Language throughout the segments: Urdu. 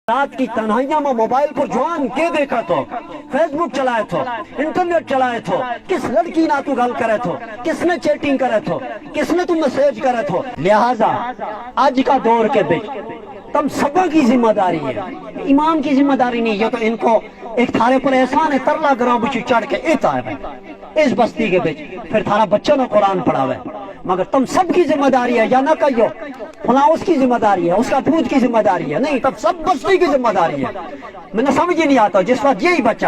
رات کی تنہائیاں میں موبائل پر جوان کے دیکھا تو فیس بک چلائے تھو انٹرنیٹ چلائے تھو کس لڑکی نہ تو گل کرے تھو کس نے چیٹنگ کرے تھو کس نے تو میسیج کرے تھو لہٰذا آج کا دور کے بچ تم سبا کی ذمہ داری ہے امام کی ذمہ داری نہیں یہ تو ان کو ایک تھارے پر احسان ہے ترلا گراں بچی چڑھ کے ایتا ہے اس بستی کے بچ پھر تھارا بچہ نہ قرآن پڑھاوے مگر تم سب کی ذمہ داری ہے یا نہ کہیو فلاں اس کی ذمہ داری ہے اس کا دودھ کی ذمہ داری ہے نہیں تب سب بستی کی ذمہ داری ہے میں نے سمجھ ہی نہیں آتا جس وقت یہی بچہ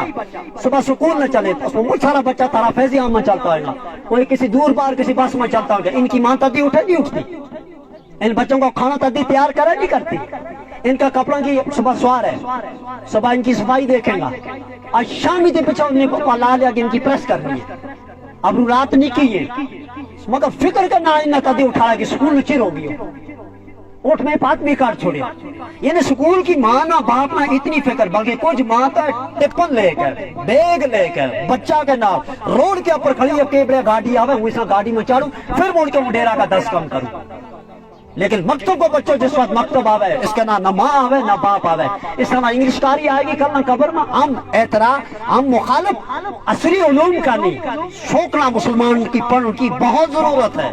صبح سکول نہ چلے اس میں مجھ سارا بچہ تارا فیضی عام میں چلتا ہوگا کوئی کسی دور پار کسی بس میں چلتا ہوگا ان کی ماں تدی اٹھے نہیں اٹھتی ان بچوں کو کھانا تدی تیار کرے نہیں کرتی ان کا کپڑوں کی صبح سوار ہے صبح ان کی صفائی دیکھیں گا آج شامی دے پچھا انہیں کو لا لیا کہ ان کی پریس کرنی ہے اب رات نہیں کی ہے مگر فکر کا نہ انہیں تدی اٹھایا کہ سکول میں چر ہو گئی ہو اٹھ میں پاک بھی کار چھوڑیا یعنی سکول کی ماں نہ باپ نہ اتنی فکر بلکہ کچھ ماں تا ٹپن لے کر بیگ لے کر بچہ کے نام روڈ کے اوپر کھڑی ہے کہ بڑے گاڑی آوے ہوئی سا گاڑی میں چاڑوں پھر مڑ کے ڈیرا کا 10 کم کروں لیکن مکتب کو بچوں جس وقت مکتب آوے اس کے نہ ماں آوے نہ باپ آوے اس طرح انگلش کاری آئے گی کل نہ قبر میں ہم اعتراض ہم مخالف عصری علوم کا نہیں شوقنا مسلمان کی پڑھنے کی بہت ضرورت ہے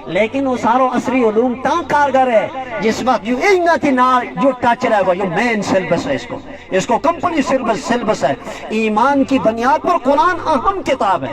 لیکن وہ ساروں عصری علوم تاں کارگر ہے جس وقت جو انگتی نہ جو ٹچ رہے گا یہ مین سیلبس ہے اس کو کمپنی سیلبس ہے ایمان کی بنیاد پر قرآن اہم کتاب ہے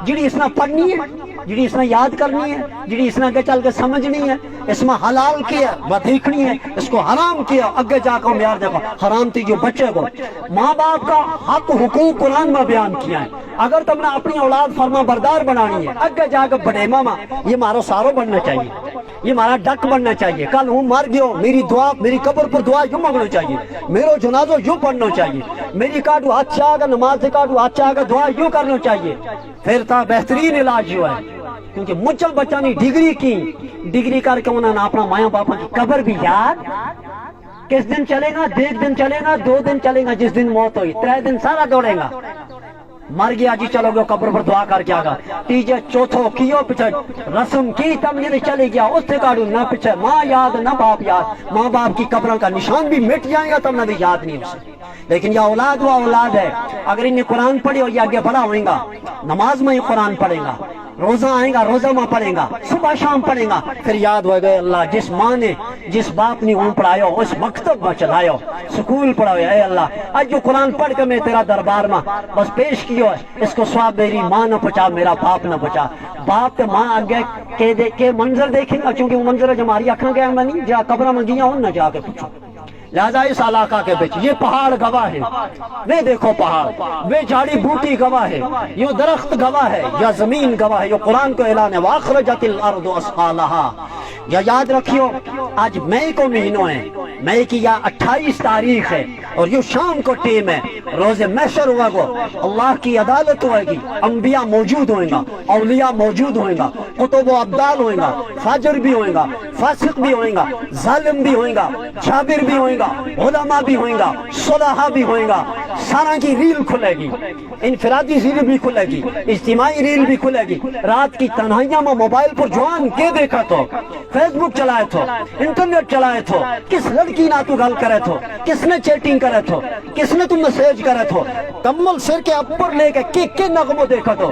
جڑی اس نے پڑھنی ہے جڑی اس نے یاد کرنی ہے جڑی اس نے آگے چل کے سمجھنی ہے اس میں حلال کیا وہ دیکھنی ہے اس کو حرام کیا اگے جا کر میار دیکھو حرام تھی جو بچے کو ماں باپ کا حق حقوق قرآن میں بیان کیا ہے اگر تم نے اپنی اولاد فرما بردار بنانی ہے اگے جا کر بڑے ماما یہ مارو سارو بننا چاہیے یہ مارا ڈک بننا چاہیے کل ہوں مر گیا میری دعا میری قبر پر دعا یوں مانگنا چاہیے میرو جنازو یوں پڑھنا چاہیے میری کاٹو اچھا آگا نماز سے کاٹو اچھا آگا دعا یوں کرنا چاہیے پھر تا بہترین علاج ہوا ہے کیونکہ مجھل بچہ نے ڈگری کر کے انہوں نے اپنا مایا باپا کی قبر بھی یاد کس دن چلے گا 1 دن چلے گا 2 دن چلے گا جس دن موت ہوئی 3 دن سارا دوڑے گا مر گیا جی چلو گے قبر پر دعا کر کے آگا تیجے چوتھو کیو پچھے رسم کی تم یہ چلے گیا اس سے کاڑو نہ پچھے ماں یاد نہ باپ یاد ماں باپ کی قبروں کا نشان بھی مٹ جائیں گا تم نہ بھی یاد نہیں اسے لیکن یہ اولاد وہ اولاد ہے اگر انہیں قرآن پڑھے اور یہ آگے بڑا ہوئیں گا نماز میں ہی قرآن پڑھے گا روزہ آئیں گا روزہ میں پڑھیں گا صبح شام پڑھیں گا پھر یاد ہوئے گئے اللہ جس ماں نے جس باپ نے اون پڑھایا اس مکتب میں چلایا سکول پڑھایا اے اللہ آج جو قرآن پڑھ کے میں تیرا دربار میں بس پیش کیو ہے اس کو ثواب میری ماں نہ پچا میرا باپ نہ پچا باپ تے ماں آگے کے منظر دیکھیں گا چونکہ وہ منظر جو ہماری اکھاں گیا میں نہیں جا قبرہ میں گیا ہوں نہ جا کے پوچھو لہذا اس علاقہ کے بچ یہ پہاڑ گواہ ہے وہ دیکھو پہاڑ وہ جھاڑی بوٹی گواہ ہے یہ درخت گواہ ہے یا زمین گواہ ہے یہ قرآن کو اعلان ہے وَأَخْرَجَتِ الْأَرْضُ أَثْقَالَهَا یا یاد رکھیو آج مئی کو مہینوں ہے مئی کی یا 28 تاریخ ہے اور یہ شام کو ٹیم ہے روز محشر ہوا گو اللہ کی عدالت ہوئے گی انبیاء موجود ہوئیں گا اولیاء موجود ہوئیں گا کتب و ابدال ہوئیں گا فاجر بھی ہوئیں گا فاسق بھی ہوئیں گا ظالم بھی ہوئیں گا جابر بھی ہوئیں گا علماء بھی ہوئیں گا صلحاء بھی ہوئیں گا سارا کی ریل کھلے گی انفرادی ریل بھی کھلے گی اجتماعی ریل بھی کھلے گی رات کی تنہائیاں میں موبائل پر جوان کے دیکھا تو فیس بک چلائے تھو انٹرنیٹ چلائے تھو کس لڑکی نہ تو گل کرے تھو کس نے چیٹنگ کرے تھو کس نے تم میسیج کرے تھو کمل سر کے اوپر لے کے نغموں دیکھا تو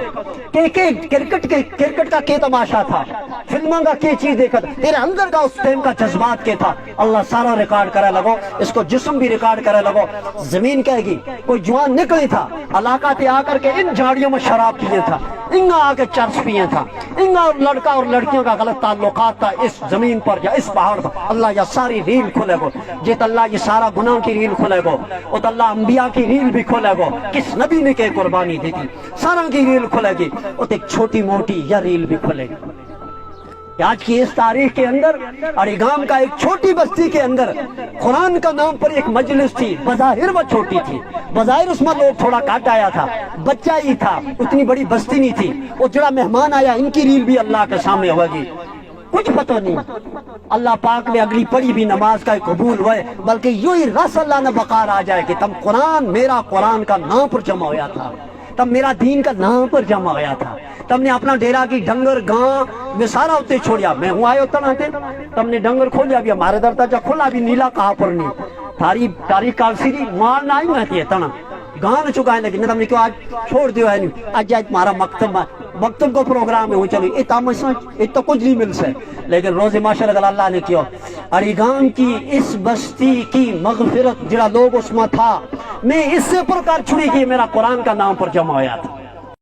کرکٹ کا کے تماشا تھا فلموں کا کے چیز دیکھا تھا تیرے اندر کا اس ٹائم کا جذبات کے تھا اللہ سارا ریکارڈ کرے لگو اس کو جسم بھی ریکارڈ کرے لگو زمین کہے گی کوئی جوان نکلی تھا علاقہ تے آ کر کے ان جھاڑیوں میں شراب پیے تھا انگا آ کے چرس پیے تھا انگا لڑکا اور لڑکیوں کا غلط تعلقات تھا اس زمین پر یا اس پہاڑ پر اللہ یہ ساری ریل کھلے گو جیت اللہ یہ سارا گناہ کی ریل کھلے گو اور اللہ انبیاء کی ریل بھی کھلے گو کس نبی نے کہ قربانی دی تھی سارا کی ریل کھلے گی اور ایک چھوٹی موٹی یا ریل بھی کھلے گی آج کی اس تاریخ کے اندر اڑیگام کا ایک چھوٹی بستی کے اندر قرآن کا نام پر ایک مجلس تھی بظاہر وہ چھوٹی تھی بظاہر اس میں لوگ تھوڑا کاٹ آیا تھا بچہ ہی تھا اتنی بڑی بستی نہیں تھی وہ جڑا مہمان آیا ان کی ریل بھی اللہ کے سامنے ہوگی کچھ پتہ نہیں اللہ پاک نے اگلی پڑھی بھی نماز کا قبول ہوئے بلکہ یوں ہی رس اللہ نے بقار آ جائے کہ تم قرآن میرا قرآن کا نام پر جمع ہویا تھا تب میرا دین کا نام پر جمع ہویا تھا تم نے اپنا ڈیرا کی ڈنگر گاں میں سارا ہوتے چھوڑیا میں ہوں آئے ہوتا نہ تھے تم نے ڈنگر کھولیا بھی ہمارے در تجا کھولا بھی نیلا کہا پر نہیں تاریخ کالسیری مارنا ہی میں ہے تنا گان چکا ہے لیکن تم نے کیوں آج چھوڑ دیو ہے آج تمہارا مکتب کو پروگرام ہے وہ چلو یہ تام تو کچھ نہیں مل سے لیکن روز معاشر اگر اللہ نے کیا علی گام کی اس بستی کی مغفرت جڑا لوگ اس میں تھا میں اس سے پر کر چھڑی کی میرا قرآن کا نام پر جمع ہویا تھا